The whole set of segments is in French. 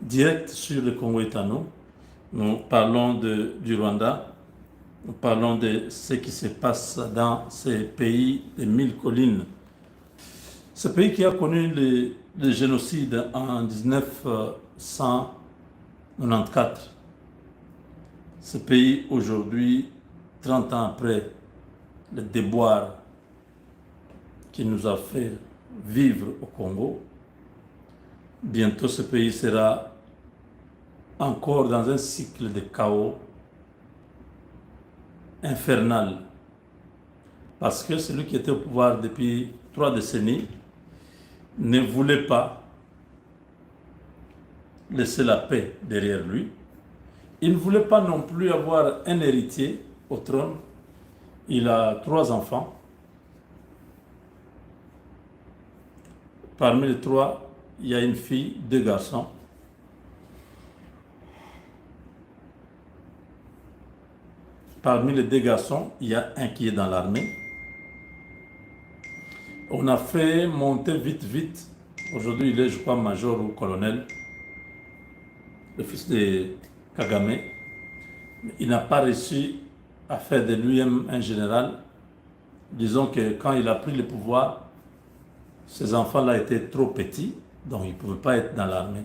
direct sur le Congo-Étano. Nous parlons du Rwanda, nous parlons de ce qui se passe dans ces pays des mille collines. Ce pays qui a connu le génocide en 1994. Ce pays aujourd'hui, 30 ans après le déboire qui nous a fait vivre au Congo, bientôt ce pays sera encore dans un cycle de chaos infernal. Parce que celui qui était au pouvoir depuis 3 décennies ne voulait pas laisser la paix derrière lui. Il ne voulait pas non plus avoir un héritier au trône. Il a 3 enfants. Parmi les 3, il y a une fille, 2 garçons. Parmi les 2 garçons, il y a un qui est dans l'armée. On a fait monter vite. Aujourd'hui, il est, je crois, major ou colonel, le fils de Kagame. Il n'a pas réussi à faire de lui-même un général. Disons que quand il a pris le pouvoir, ses enfants-là étaient trop petits, donc ils ne pouvaient pas être dans l'armée.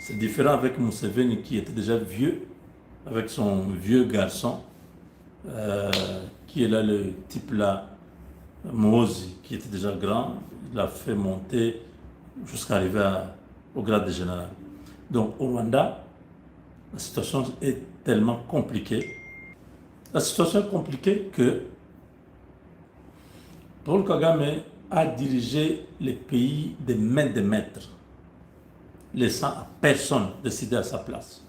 C'est différent avec Museveni qui était déjà vieux, avec son vieux garçon, qui est là le type là, Mozi, qui était déjà grand. Il l'a fait monter jusqu'à arriver au grade de général. Donc au Rwanda, la situation est tellement compliquée. La situation est compliquée que Paul Kagame a dirigé les pays de main de maître, laissant à personne décider à sa place.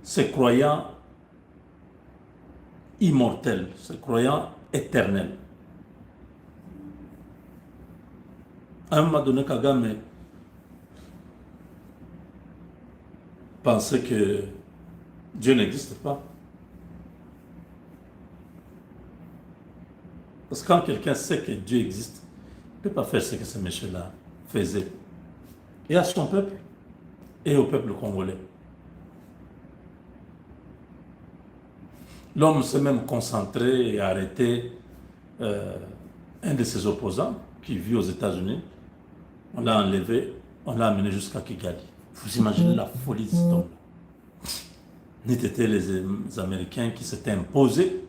Se croyant immortel, se croyant éternel. À un moment donné, Kagame pensait que Dieu n'existe pas. Parce que quand quelqu'un sait que Dieu existe, il ne peut pas faire ce que ce monsieur-là faisait. Et à son peuple, et au peuple congolais. L'homme s'est même concentré et arrêté un de ses opposants qui vit aux États-Unis. On l'a enlevé, on l'a amené jusqu'à Kigali. Vous imaginez la folie de cet homme. N'étaient les Américains qui s'étaient imposés.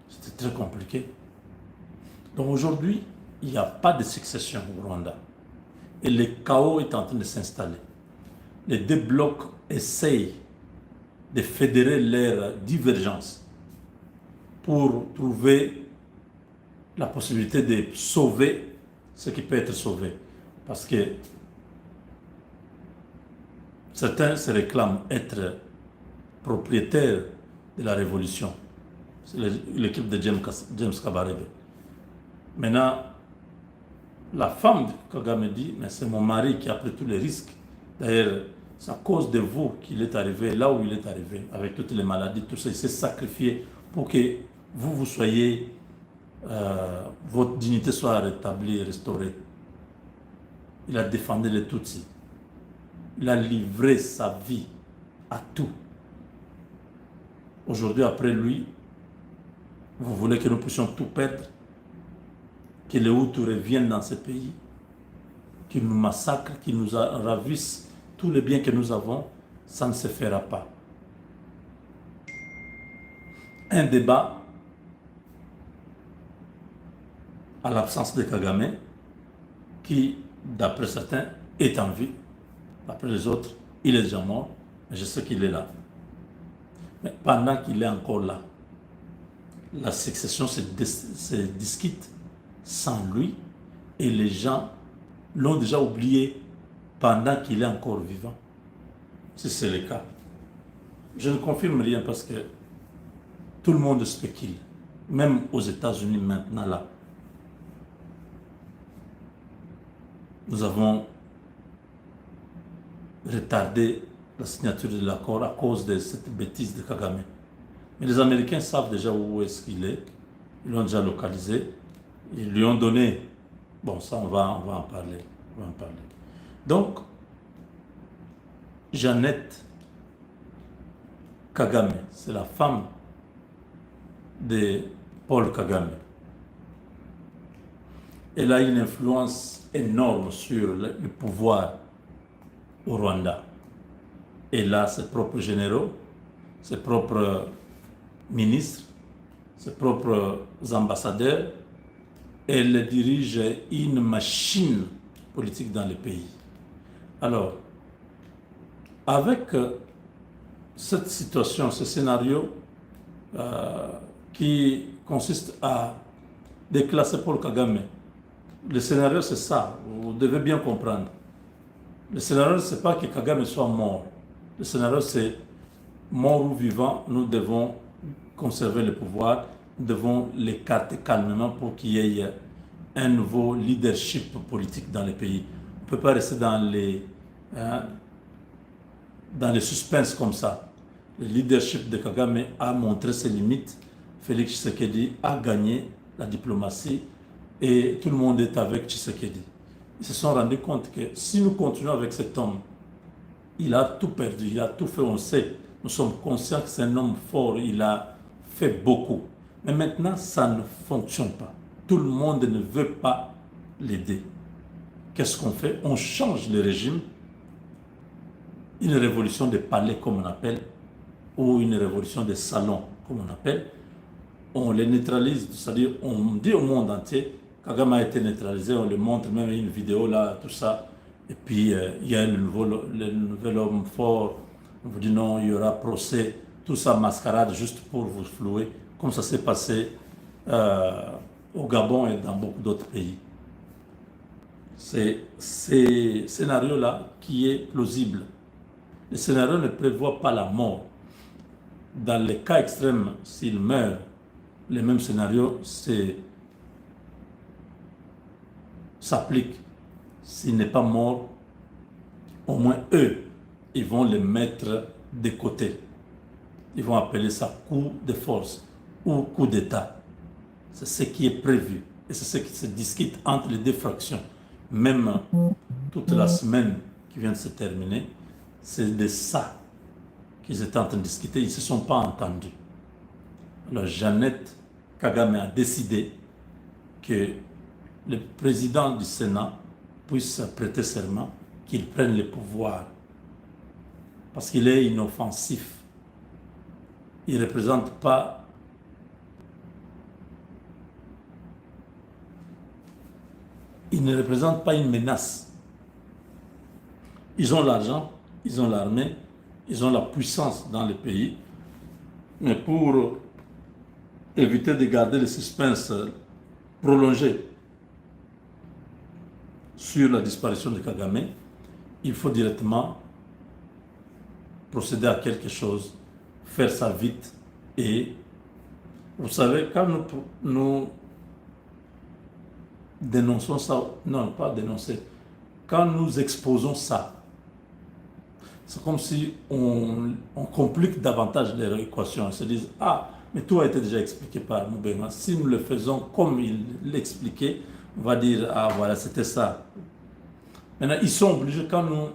C'était très compliqué. Donc aujourd'hui, il n'y a pas de succession au Rwanda. Et le chaos est en train de s'installer. Les 2 blocs essayent de fédérer leurs divergences pour trouver la possibilité de sauver ce qui peut être sauvé. Parce que certains se réclament être propriétaires de la révolution. C'est l'équipe de James Kabarebe. Maintenant, la femme de Kagame dit, mais c'est mon mari qui a pris tous les risques. D'ailleurs, c'est à cause de vous qu'il est arrivé là où il est arrivé, avec toutes les maladies, tout ça. Il s'est sacrifié pour que vous soyez, votre dignité soit rétablie et restaurée. Il a défendu les Tutsis. Il a livré sa vie à tout. Aujourd'hui, après lui, vous voulez que nous puissions tout perdre, que les Hutus reviennent dans ce pays, qu'ils nous massacrent, qu'ils nous ravissent tous les biens que nous avons, ça ne se fera pas. Un débat à l'absence de Kagame, qui, d'après certains, est en vie. D'après les autres, il est déjà mort, mais je sais qu'il est là. Mais pendant qu'il est encore là, la succession se discute sans lui et les gens l'ont déjà oublié pendant qu'il est encore vivant. Si c'est le cas. Je ne confirme rien parce que tout le monde spécule, même aux États-Unis maintenant là. Nous avons retardé la signature de l'accord à cause de cette bêtise de Kagame. Mais les Américains savent déjà où est-ce qu'il est. Ils l'ont déjà localisé. Ils lui ont donné. Bon, ça, on va en parler. Donc, Jeannette Kagame, c'est la femme de Paul Kagame. Elle a une influence énorme sur le pouvoir au Rwanda. Elle a ses propres généraux, ses propres ministres, ses propres ambassadeurs. Elle dirige une machine politique dans le pays. Alors, avec cette situation, ce scénario qui consiste à déclasser Paul Kagame, le scénario c'est ça, vous devez bien comprendre. Le scénario c'est pas que Kagame soit mort. Le scénario c'est mort ou vivant, nous devons conserver le pouvoir, nous devons l'écarter calmement pour qu'il y ait un nouveau leadership politique dans le pays. On ne peut pas rester dans les suspens comme ça. Le leadership de Kagame a montré ses limites. Félix Tshisekedi a gagné la diplomatie et tout le monde est avec Tshisekedi. Ils se sont rendus compte que si nous continuons avec cet homme, il a tout perdu, il a tout fait, on sait. Nous sommes conscients que c'est un homme fort, il a fait beaucoup. Mais maintenant, ça ne fonctionne pas. Tout le monde ne veut pas l'aider. Qu'est-ce qu'on fait? On change le régime, une révolution des palais, comme on appelle, ou une révolution des salons, comme on appelle. On les neutralise, c'est-à-dire on dit au monde entier, Kagame a été neutralisé, on le montre, même une vidéo là, tout ça. Et puis il y a le nouvel homme fort, on vous dit non, il y aura procès, tout ça mascarade juste pour vous flouer, comme ça s'est passé au Gabon et dans beaucoup d'autres pays. C'est ce scénario-là qui est plausible. Le scénario ne prévoit pas la mort. Dans les cas extrêmes, s'il meurt, le même scénario s'applique. S'il n'est pas mort, au moins eux, ils vont le mettre de côté. Ils vont appeler ça coup de force ou coup d'État. C'est ce qui est prévu. Et c'est ce qui se discute entre les deux fractions. Même toute la semaine qui vient de se terminer, c'est de ça qu'ils étaient en train de discuter. Ils ne se sont pas entendus. Alors Jeannette Kagame a décidé que le président du Sénat puisse prêter serment, qu'il prenne le pouvoir. Parce qu'il est inoffensif. Il ne représente pas une menace. Ils ont l'argent, ils ont l'armée, ils ont la puissance dans le pays. Mais pour éviter de garder le suspense prolongé sur la disparition de Kagame, il faut directement procéder à quelque chose, faire ça vite. Et vous savez, quand nous dénonçons ça, non, pas dénoncer, quand nous exposons ça, c'est comme si on complique davantage les équations. On se dit, ah, mais tout a été déjà expliqué par Moubenga. Si nous le faisons comme il l'expliquait, on va dire, ah voilà, c'était ça. Maintenant, ils sont obligés, quand nous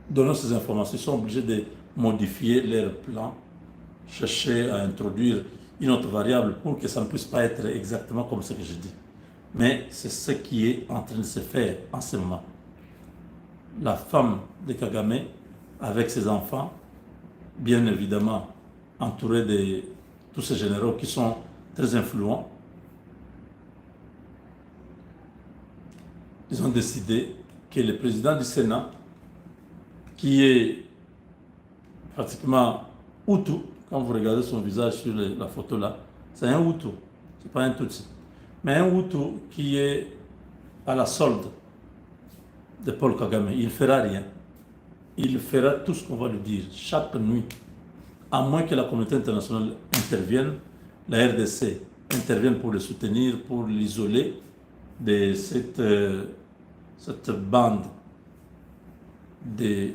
donnons ces informations, ils sont obligés de modifier leur plan, chercher à introduire une autre variable pour que ça ne puisse pas être exactement comme ce que je dis. Mais c'est ce qui est en train de se faire en ce moment. La femme de Kagame, avec ses enfants, bien évidemment entourée de tous ces généraux qui sont très influents, ils ont décidé que le président du Sénat, qui est pratiquement Hutu, quand vous regardez son visage sur la photo là, c'est un Hutu, c'est pas un Tutsi, mais un Hutu qui est à la solde de Paul Kagame. Il ne fera rien. Il fera tout ce qu'on va lui dire chaque nuit, à moins que la communauté internationale intervienne, la RDC intervienne pour le soutenir, pour l'isoler de cette bande de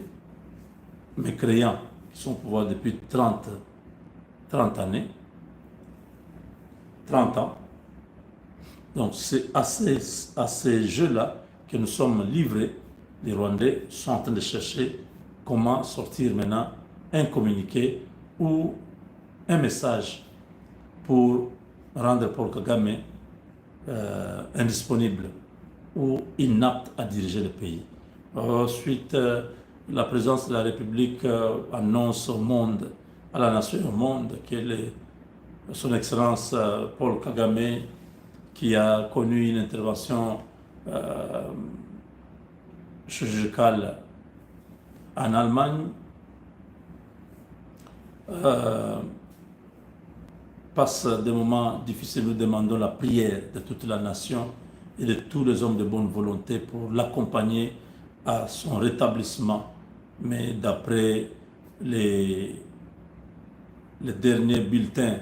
mécréants qui sont au pouvoir depuis 30 années, 30 ans. Donc c'est à ces jeux-là que nous sommes livrés. Les Rwandais sont en train de chercher comment sortir maintenant un communiqué ou un message pour rendre Paul Kagame indisponible ou inapte à diriger le pays. Ensuite, la présidence de la République annonce au monde, à la nation et au monde, que son Excellence Paul Kagame, qui a connu une intervention chirurgicale en Allemagne, passe des moments difficiles. Nous demandons la prière de toute la nation et de tous les hommes de bonne volonté pour l'accompagner à son rétablissement. Mais d'après les derniers bulletins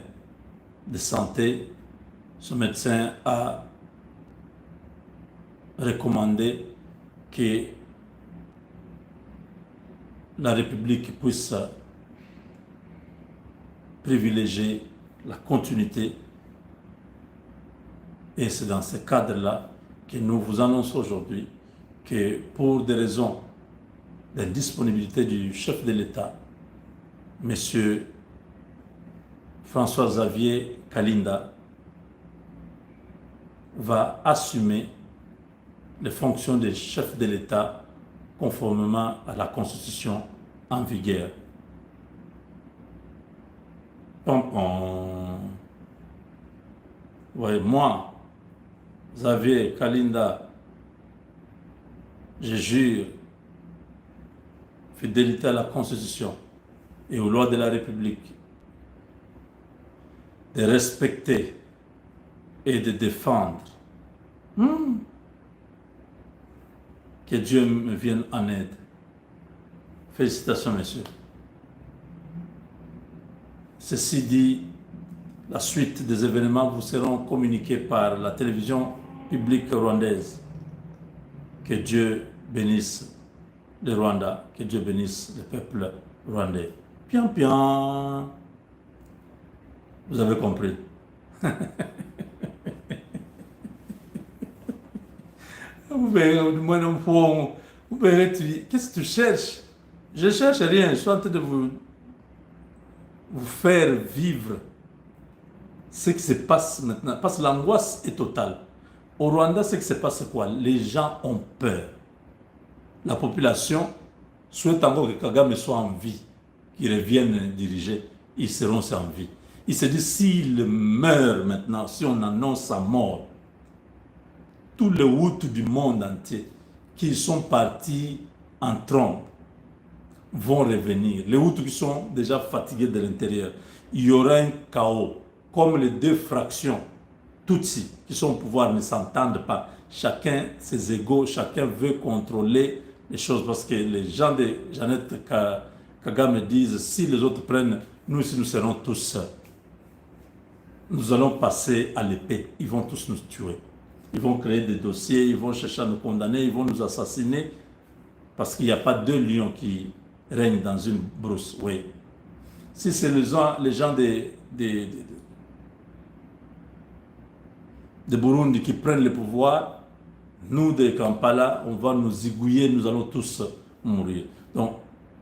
de santé, ce médecin a recommandé que la République puisse privilégier la continuité. Et c'est dans ce cadre-là que nous vous annonçons aujourd'hui que pour des raisons d'indisponibilité du chef de l'État, M. François-Xavier Kalinda va assumer les fonctions de chef de l'État conformément à la Constitution en vigueur. Ouais, moi, Xavier Kalinda, je jure fidélité à la Constitution et aux lois de la République, de respecter et de défendre. Que Dieu me vienne en aide. Félicitations, messieurs. Ceci dit, la suite des événements vous seront communiqués par la télévision publique rwandaise. Que Dieu bénisse le Rwanda, que Dieu bénisse le peuple rwandais. Pian pian. Vous avez compris. Vous verrez, qu'est-ce que tu cherches? Je ne cherche rien, je suis en train de vous faire vivre ce qui se passe maintenant. Parce que l'angoisse est totale. Au Rwanda, ce qui se passe, c'est quoi? Les gens ont peur. La population souhaite encore que Kagame soit en vie, qu'il revienne diriger. Ils seront en vie. Ils se disent, s'il meurt maintenant, si on annonce sa mort, tous les Hutus du monde entier qui sont partis en trombe vont revenir. Les Hutus qui sont déjà fatigués de l'intérieur. Il y aura un chaos. Comme les deux fractions Tutsi qui sont au pouvoir ne s'entendent pas. Chacun ses égos, chacun veut contrôler les choses. Parce que les gens de Jeannette Kagame disent, si les autres prennent, nous aussi nous serons tous. Nous allons passer à l'épée. Ils vont tous nous tuer. Ils vont créer des dossiers, ils vont chercher à nous condamner, ils vont nous assassiner. Parce qu'il n'y a pas deux lions qui règnent dans une brousse. Oui. Si c'est les gens de Burundi qui prennent le pouvoir, nous de Kampala, on va nous zigouiller, nous allons tous mourir. Donc,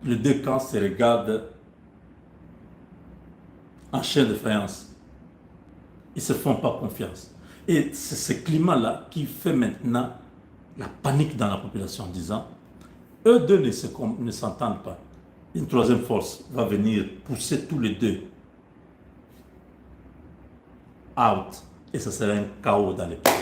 les deux camps se regardent en chien de faïence. Ils ne se font pas confiance. Et c'est ce climat-là qui fait maintenant la panique dans la population en disant, eux deux ne s'entendent pas. Une troisième force va venir pousser tous les deux out. Et ce sera un chaos dans les pays.